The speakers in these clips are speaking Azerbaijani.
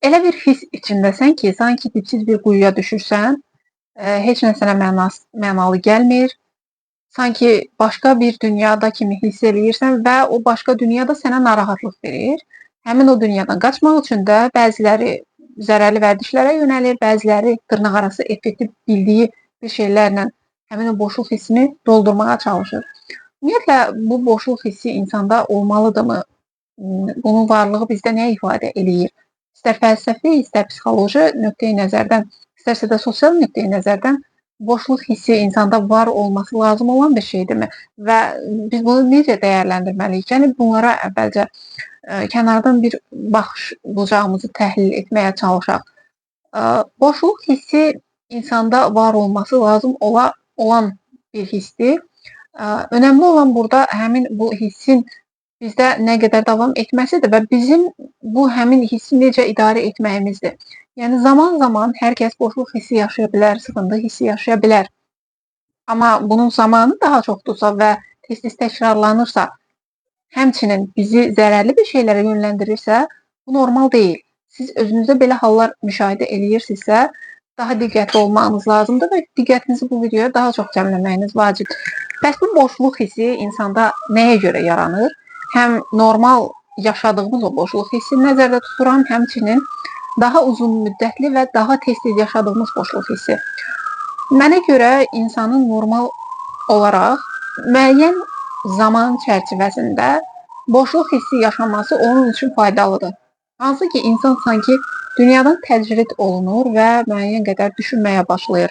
Elə bir hiss içindəsən ki, sanki dipsiz bir quyuya düşürsən, heç nə sənə mənalı gəlmir. Sanki başqa bir dünyada kimi hiss eləyirsən və o başqa dünya da sənə narahatlıq verir. Həmin o dünyadan qaçmaq üçün də bəziləri zərərli vərdişlərə yönəlir, bəziləri dırnaqarası effektiv bildiyi bir şeylərlə həmin o boşluq hissini doldurmağa çalışır. Ümumiyyətlə, bu boşluq hissi insanda olmalıdırmı? Bunun varlığı bizdə nə ifadə eləyir? İstər fəlsəfi, istər psixoloji nöqteyi nəzərdən, istərsə də sosial nöqteyi nəzərdən boşluq hissi insanda var olması lazım olan bir şeydirmi? Və biz bunu necə dəyərləndirməliyik? Yəni bunlara əvvəlcə kənardan bir baxış bucağımızı təhlil etməyə çalışaq. Boşluq hissi insanda var olması lazım olan bir hissdir. Önəmli olan burada həmin bu hissin bizdə nə qədər davam etməsidir və bizim bu həmin hissi necə idarə etməyimizdir. Yəni zaman-zaman hər kəs boşluq hissi yaşaya bilər, sıxıntı hissi yaşaya bilər. Amma bunun zamanı daha çoxdursa və tez-tez təkrarlanırsa, həmçinin bizi zərərli bir şeylərə yönləndirirsə, bu normal deyil. Siz özünüzdə belə hallar müşahidə eləyirsinizsə, daha diqqətli olmağınız lazımdır və diqqətinizi bu videoya daha çox cəmləməyiniz vacibdir. Bəs bu boşluq hissi insanda nəyə görə yaranır? Həm normal yaşadığımız o boşluq hissini nəzərdə tuturam, həmçinin daha uzun müddətli və daha tez-tez yaşadığımız boşluq hissi. Mənə görə insanın normal olaraq müəyyən zaman çərçivəsində boşluq hissi yaşaması onun üçün faydalıdır. Hansı ki, insan sanki dünyadan təcrid olunur və müəyyən qədər düşünməyə başlayır.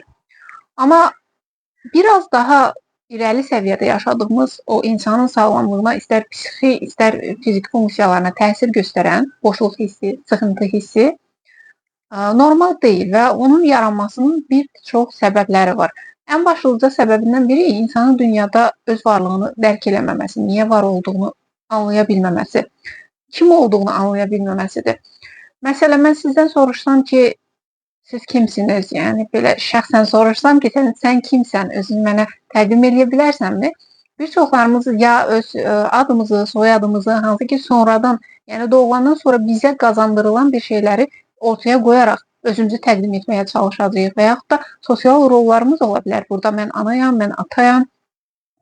Amma biraz daha irəli səviyyədə yaşadığımız o insanın sağlamlığına istər psixi, istər fiziki funksiyalarına təsir göstərən boşluq hissi, sıxıntı hissi normal deyil və onun yaranmasının bir çox səbəbləri var. Ən başlıca səbəbindən biri insanın dünyada öz varlığını dərk eləməməsi, niyə var olduğunu anlaya bilməməsi, kim olduğunu anlaya bilməməsidir. Məsələn, mən sizdən soruşsam ki, siz kimsiniz? Yəni belə şəxsən soruşsam ki, sən kimsən? Özünü mənə təqdim edə bilərsənmi? Bir çoxlarımız ya öz adımızı, soyadımızı, hansı ki sonradan, yəni doğulandan sonra bizə qazandırılan bir şeyləri ortaya qoyaraq özümüzü təqdim etməyə çalışacağıq və yaxud da sosial rollarımız ola bilər. Burada mən anayam, mən atayam,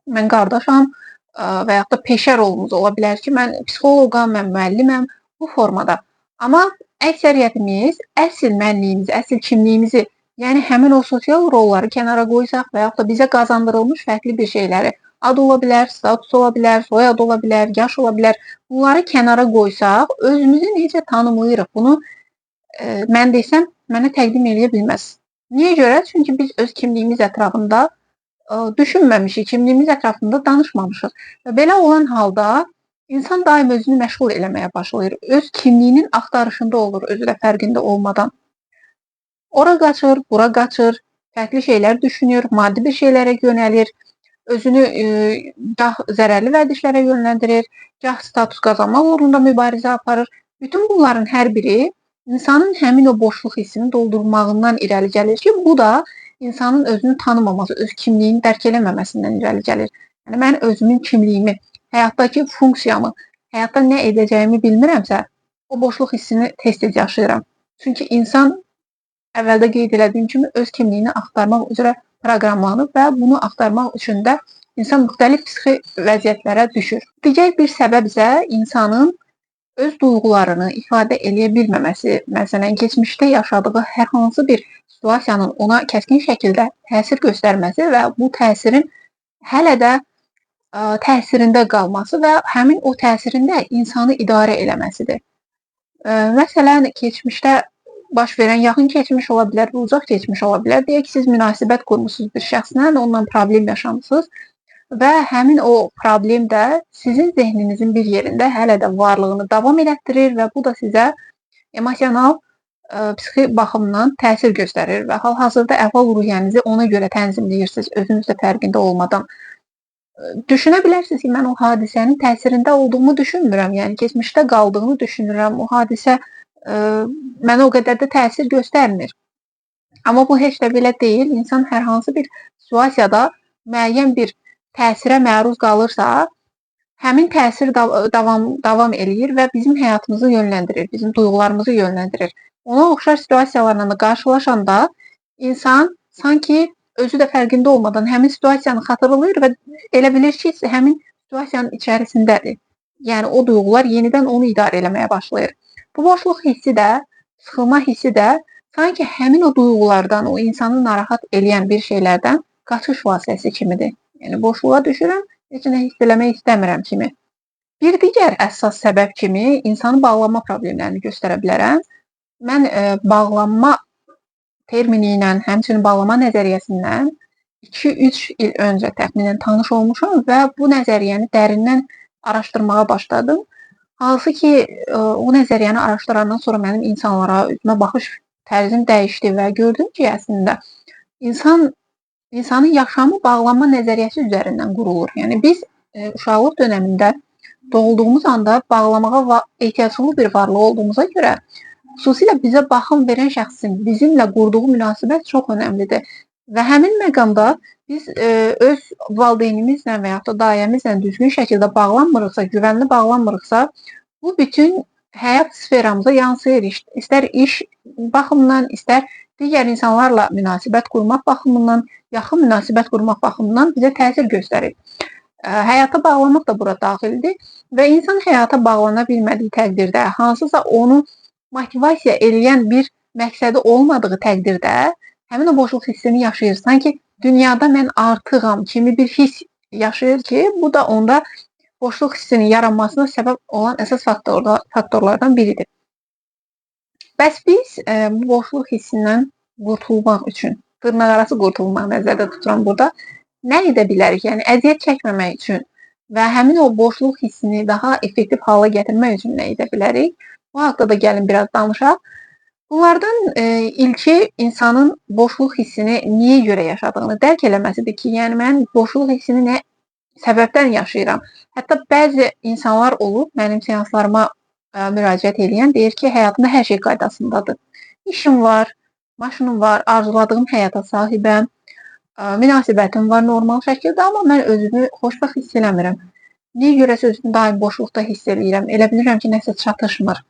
mən qardaşam və yaxud da peşə rolumuz ola bilər ki, mən psixoloqam, mən müəlliməm, bu formada. Amma əksəriyyətimiz əsl mənliyimizi, əsl kimliyimizi, yəni həmin o sosial rolları kənara qoysaq və yaxud da bizə qazandırılmış fərqli bir şeyləri, ad ola bilər, status ola bilər, soyad ola bilər, yaş ola bilər, bunları kənara qoysaq, özümüzü necə tanımlayırıq, bunu mən desəm, mənə təqdim edə bilməz. Niyə görə? Çünki biz öz kimliyimiz ətrafında düşünməmişik, kimliyimiz ətrafında danışmamışıq. Və belə olan halda İnsan daim özünü məşğul eləməyə başlayır. Öz kimliyinin axtarışında olur, özü də fərqində olmadan. Ora qaçır, bura qaçır, fərqli şeylər düşünür, maddi bir şeylərə yönəlir, özünü gah zərərli vərdişlərə yönləndirir, gah status qazanmaq uğrunda mübarizə aparır. Bütün bunların hər biri insanın həmin o boşluq hissini doldurmağından irəli gəlir ki, bu da insanın özünü tanımaması, öz kimliyini dərk eləməməsindən irəli gəlir. Yəni, mən özümün kimliyimi, həyatdakı funksiyamı, həyatda nə edəcəyimi bilmirəmsə, o boşluq hissini tez-tez yaşayıram. Çünki insan əvvəldə qeyd elədiyim kimi öz kimliyini axtarmaq üzrə proqramlanıb və bunu axtarmaq üçün də insan müxtəlif psixi vəziyyətlərə düşür. Digər bir səbəb isə insanın öz duyğularını ifadə eləyə bilməməsi, məsələn, keçmişdə yaşadığı hər hansı bir situasiyanın ona kəskin şəkildə təsir göstərməsi və bu təsirin hələ də təsirində qalması və həmin o təsirində insanı idarə eləməsidir. Məsələn, keçmişdə baş verən yaxın keçmiş ola bilər, uzaq keçmiş ola bilər. Deyək ki, siz münasibət qurmusunuz bir şəxslə, onunla problem yaşamısınız və həmin o problem də sizin zehninizin bir yerində hələ də varlığını davam elətdirir və bu da sizə emosional, psixi baxımdan təsir göstərir və hal-hazırda əhval-ruhiyyənizi ona görə tənzimləyirsiniz, özünüz də fərqində olmadan. Düşünə bilərsiniz ki, mən o hadisənin təsirində olduğumu düşünmürəm, yəni keçmişdə qaldığını düşünürəm, o hadisə mənə o qədər də təsir göstərmir. Amma bu heç də belə deyil, insan hər hansı bir situasiyada müəyyən bir təsirə məruz qalırsa, həmin təsir davam eləyir və bizim həyatımızı yönləndirir, bizim duyğularımızı yönləndirir. Ona oxşar situasiyalarla da qarşılaşanda insan sanki özü də fərqində olmadan həmin situasiyanı xatırlayır və elə bilir ki, həmin situasiyanın içərisindədir. Yəni o duyğular yenidən onu idarə eləməyə başlayır. Bu boşluq hissi də, sıxılma hissi də sanki həmin o duyğulardan, o insanı narahat eləyən bir şeylərdən qaçış vasitəsi kimidir. Yəni boşluğa düşürəm, heç nə hiss eləmək istəmirəm kimi. Bir digər əsas səbəb kimi insanı bağlanma problemlərini göstərə bilərəm. Mən bağlanma termini ilə, həmçinin bağlama nəzəriyyəsindən 2-3 il öncə təxminən tanış olmuşam və bu nəzəriyyəni dərindən araşdırmağa başladım. Hansı ki, o nəzəriyyəni araşdırandan sonra mənim insanlara, üzümə baxış tərzim dəyişdi və gördüm ki, əslində insanın yaşamı bağlanma nəzəriyyəsi üzərindən qurulur. Yəni biz uşaqlıq dönəmində doğulduğumuz anda bağlamağa ehtiyaclı bir varlıq olduğumuza görə xüsusilə bizə baxım verən şəxsin bizimlə qurduğu münasibət çox önəmlidir. Və həmin məqamda biz öz valideynimizlə və yaxud da dayəmizlə düzgün şəkildə bağlanmırıqsa, güvənli bağlanmırıqsa, bu bütün həyat sferamıza yansıyır. İstər iş baxımından, istər digər insanlarla münasibət qurmaq baxımından, yaxın münasibət qurmaq baxımından bizə təsir göstərir. Həyata bağlamaq da bura daxildir və insan həyata bağlana bilmədiyi təqdirdə, hansısa onu motivasiya eləyən bir məqsədi olmadığı təqdirdə həmin o boşluq hissini yaşayır. Sanki dünyada mən artığam kimi bir hiss yaşayır ki, bu da onda boşluq hissinin yaranmasına səbəb olan əsas faktorlardan biridir. Bəs biz bu boşluq hissindən qurtulmaq üçün, dırnaqarası qurtulmaq nəzərdə tuturam burada, nə edə bilərik? Yəni əziyyət çəkməmək üçün və həmin o boşluq hissini daha effektiv hala gətirmək üçün nə edə bilərik? Bu haqda da gəlin biraz danışaq. Bunlardan ilki insanın boşluq hissini niyə görə yaşadığını dərk eləməsidir ki, yəni mən boşluq hissini nə səbəbdən yaşayıram. Hətta bəzi insanlar olub, mənim seanslarıma müraciət edən deyir ki, həyatımda hər şey qaydasındadır. İşim var, maşınım var, arzuladığım həyata sahibəm, münasibətim var normal şəkildə, amma mən özümü xoşbəxt hiss eləmirəm. Niyə görəsə özümü daim boşluqda hiss eləyirəm, elə bilirəm ki, nəsə çatışmır.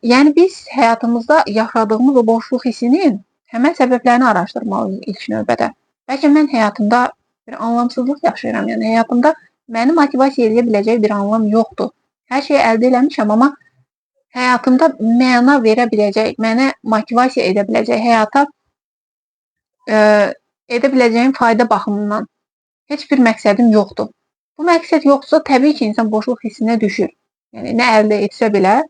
Yəni biz həyatımızda yaşadığımız o boşluq hissinin həmin səbəblərini araşdırmalıyıq ilk növbədə. Bəlkə mən həyatımda bir anlamsızlıq yaşayıram, yəni həyatımda məni motivasiya edə biləcək bir anlam yoxdur. Hər şeyi əldə eləmişəm, amma həyatımda məna verə biləcək, mənə motivasiya edə biləcək, həyata edə biləcəyim fayda baxımından heç bir məqsədim yoxdur. Bu məqsəd yoxdursa, təbii ki, insan boşluq hissinə düşür. Yəni nə əldə etsə belə,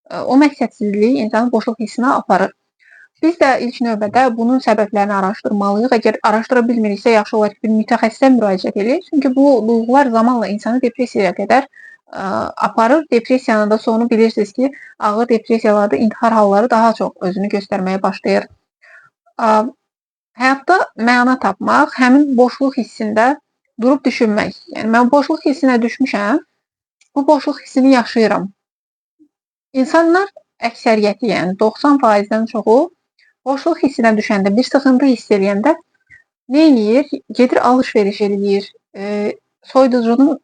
o məqsədsizlik insanı boşluq hissinə aparır. Biz də ilk növbədə bunun səbəblərini araşdırmalıyıq. Əgər araşdıra bilmiriksə, yaxşı olar ki, bir mütəxəssisə müraciət edək. Çünki bu duyğular zamanla insanı depressiyaya qədər aparır. Depressiyanın da sonu bilirsiniz ki, ağır depressiyalarda intihar halları daha çox özünü göstərməyə başlayır. Həyatda məna tapmaq, həmin boşluq hissində durub düşünmək. Yəni mən boşluq hissinə düşmüşəm, bu boşluq hissini yaşayıram. İnsanlar əksəriyyəti, yəni 90%-dən çoxu boşluq hissinə düşəndə, bir sıxıntı hiss eləyəndə nə edir? Gedir alış-veriş eləyir, soyuducunun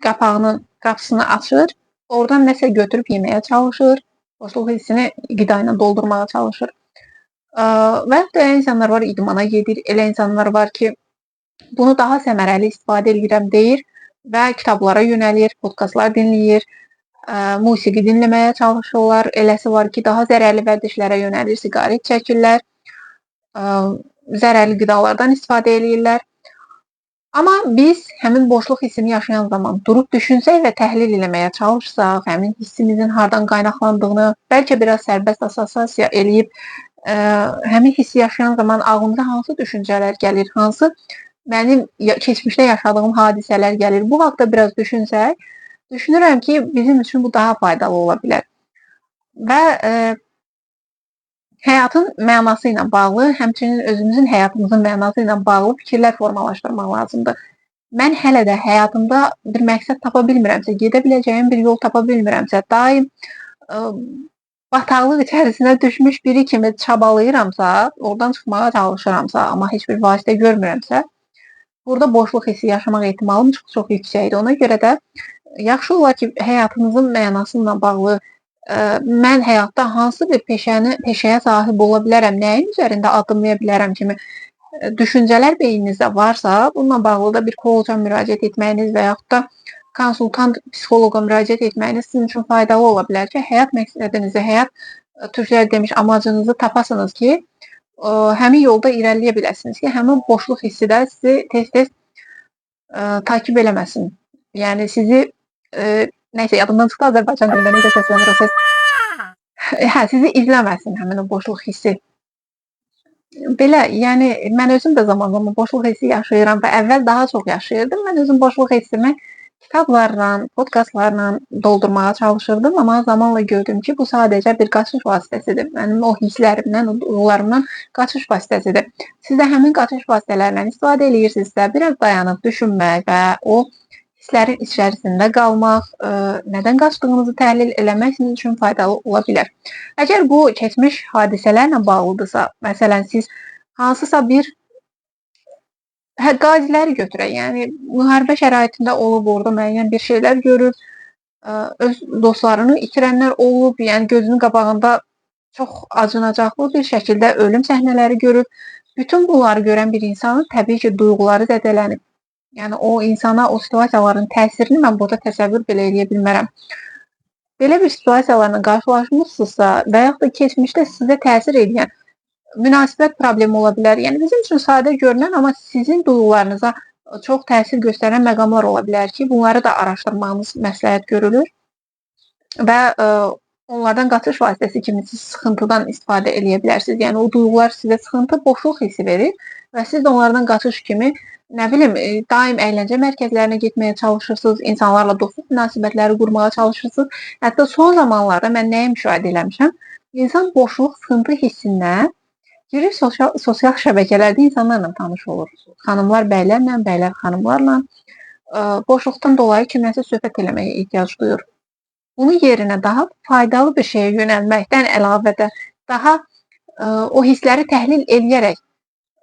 qapısını açır, oradan nəsə götürüb yeməyə çalışır, boşluq hissini qida ilə doldurmağa çalışır. Və elə insanlar var, idmana gedir, elə insanlar var ki, bunu daha səmərəli istifadə edirəm deyir və kitablara yönəlir, podkastlar dinləyir, musiqi dinləməyə çalışırlar. Eləsi var ki, daha zərərli vərdişlərə yönəlir, siqaret çəkirlər, zərərli qidalardan istifadə edirlər. Amma biz həmin boşluq hissini yaşayan zaman durub düşünsək və təhlil eləməyə çalışsaq, həmin hissimizin hardan qaynaqlandığını, bəlkə biraz sərbəst assosiasiya eləyib, həmin hissi yaşayan zaman ağlımıza hansı düşüncələr gəlir, hansı mənim keçmişdə yaşadığım hadisələr gəlir. Bu haqda biraz düşünsək, düşünürəm ki, bizim üçün bu daha faydalı ola bilər. Və həyatın mənası ilə bağlı, həmçinin özümüzün həyatımızın mənası ilə bağlı fikirlər formalaşdırmaq lazımdır. Mən hələ də həyatımda bir məqsəd tapa bilmirəmsə, gedə biləcəyim bir yol tapa bilmirəmsə, daim bataqlıq içərisinə düşmüş biri kimi çabalayıramsa, oradan çıxmağa çalışıramsa, amma heç bir vasitə görmürəmsə, burada boşluq hissi yaşamaq ehtimalım çox yüksəkdir. Ona görə də yaxşı olar ki, həyatımızın mənası ilə bağlı mən həyatda hansı bir peşəyə sahib ola bilərəm, nəyin üzərində addımlaya bilərəm kimi düşüncələr beyninizdə varsa, bununla bağlı da bir coacha müraciət etməyiniz və yaxud da konsultant psixoloqa müraciət etməyiniz sizin üçün faydalı ola bilər ki, həyat məqsədinizi, həyat türkləri demiş amacınızı tapasınız ki, həmin yolda irəliləyə biləsiniz ki, həmin boşluq hissi də sizi tez-tez takib eləməsin. Yəni sizi nəysə yadımdan çıxdı Azərbaycan dilində necə səslənir o səs. Hə, sizi izləməsin həmin o boşluq hissi. Belə, yəni mən özüm də zaman-zaman boşluq hissi yaşayıram və əvvəl daha çox yaşayırdım. Mən özüm boşluq hissimi kitablarla, podkastlarla doldurmağa çalışırdım, amma zamanla gördüm ki, bu sadəcə bir qaçış vasitəsidir. Mənim o hisslərimdən, o duyğularımdan qaçış vasitəsidir. Siz də həmin qaçış vasitələrindən istifadə edirsinizsə, biraz dayanıb düşünmək və o hisslərin içərisində qalmaq, nədən qaçdığınızı təhlil eləmək sizin üçün faydalı ola bilər. Əgər bu keçmiş hadisələrlə bağlıdırsa, məsələn, siz hansısa bir qaziləri götürək, yəni müharibə şəraitində olub, orada müəyyən bir şeylər görüb, öz dostlarını itirənlər olub, yəni gözünün qabağında çox acınacaqlı bir şəkildə ölüm səhnələri görüb. Bütün bunları görən bir insanın təbii ki, duyğuları zədələnib. Yəni o insana o situasiyaların təsirini mən burada təsəvvür belə edə bilmərəm. Belə bir situasiyalarla qarşılaşmısınızsa və yaxud da keçmişdə sizə təsir edən münasibət problemi ola bilər. Yəni bizim üçün sadə görünən, amma sizin duyğularınıza çox təsir göstərən məqamlar ola bilər ki, bunları da araşdırmağınız məsləhət görülür və onlardan qaçış vasitəsi kimi siz sıxıntıdan istifadə edə bilərsiniz. Yəni o duyğular sizə sıxıntı, boşluq hissi verir və siz də onlardan qaçış kimi nə bilim, daim əyləncə mərkəzlərinə getməyə çalışırsınız, insanlarla dostluq münasibətləri qurmağa çalışırsınız. Hətta son zamanlarda mən nəyi müşahidə eləmişəm? İnsan boşluq, sıxıntı hissindən girir sosial şəbəkələrdə insanlarla tanış olur. Xanımlar bəylərlə, bəylər xanımlarla boşluqdan dolayı kimləsə söhbət eləməyə ehtiyac duyur. Bunun yerinə daha faydalı bir şeyə yönəlməkdən əlavə də daha o hissləri təhlil edərək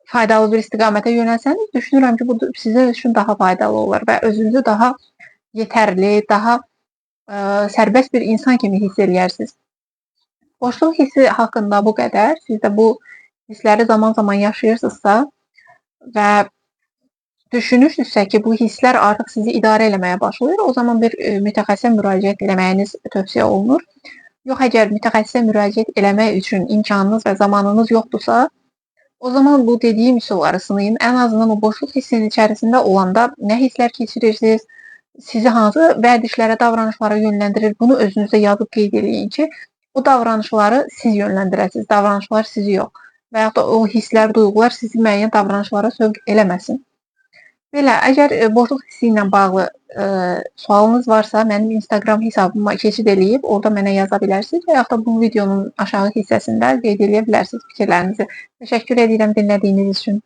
faydalı bir istiqamətə yönəlsəniz, düşünürəm ki, bu sizin üçün daha faydalı olar və özünüzü daha yetərli, daha sərbəst bir insan kimi hiss eləyərsiniz. Boşluq hissi haqqında bu qədər. Siz də bu hissləri zaman-zaman yaşayırsınızsa və düşünürsünüzsə ki, bu hisslər artıq sizi idarə eləməyə başlayır, o zaman bir mütəxəssisə müraciət eləməyiniz tövsiyə olunur. Yox, əgər mütəxəssisə müraciət eləmək üçün imkanınız və zamanınız yoxdursa, o zaman bu dediyim üsulları sınayın. Ən azından o boşluq hissinin içərisində olanda nə hisslər keçirirsiniz, sizi hansı vərdişlərə, davranışlara yönləndirir, bunu özünüzdə yazıb qeyd eləyin ki, o davranışları siz yönləndirəsiniz, davranışlar sizi yox. Və yaxud da o hisslər, duyğular sizi müəyyən davranışlara sövq eləməsin. Belə, əgər boşluq hissi ilə bağlı sualınız varsa, mənim Instagram hesabıma keçid eləyib, orada mənə yaza bilərsiniz və yaxud da bu videonun aşağı hissəsində qeyd eləyə bilərsiniz fikirlərinizi. Təşəkkür edirəm dinlədiyiniz üçün.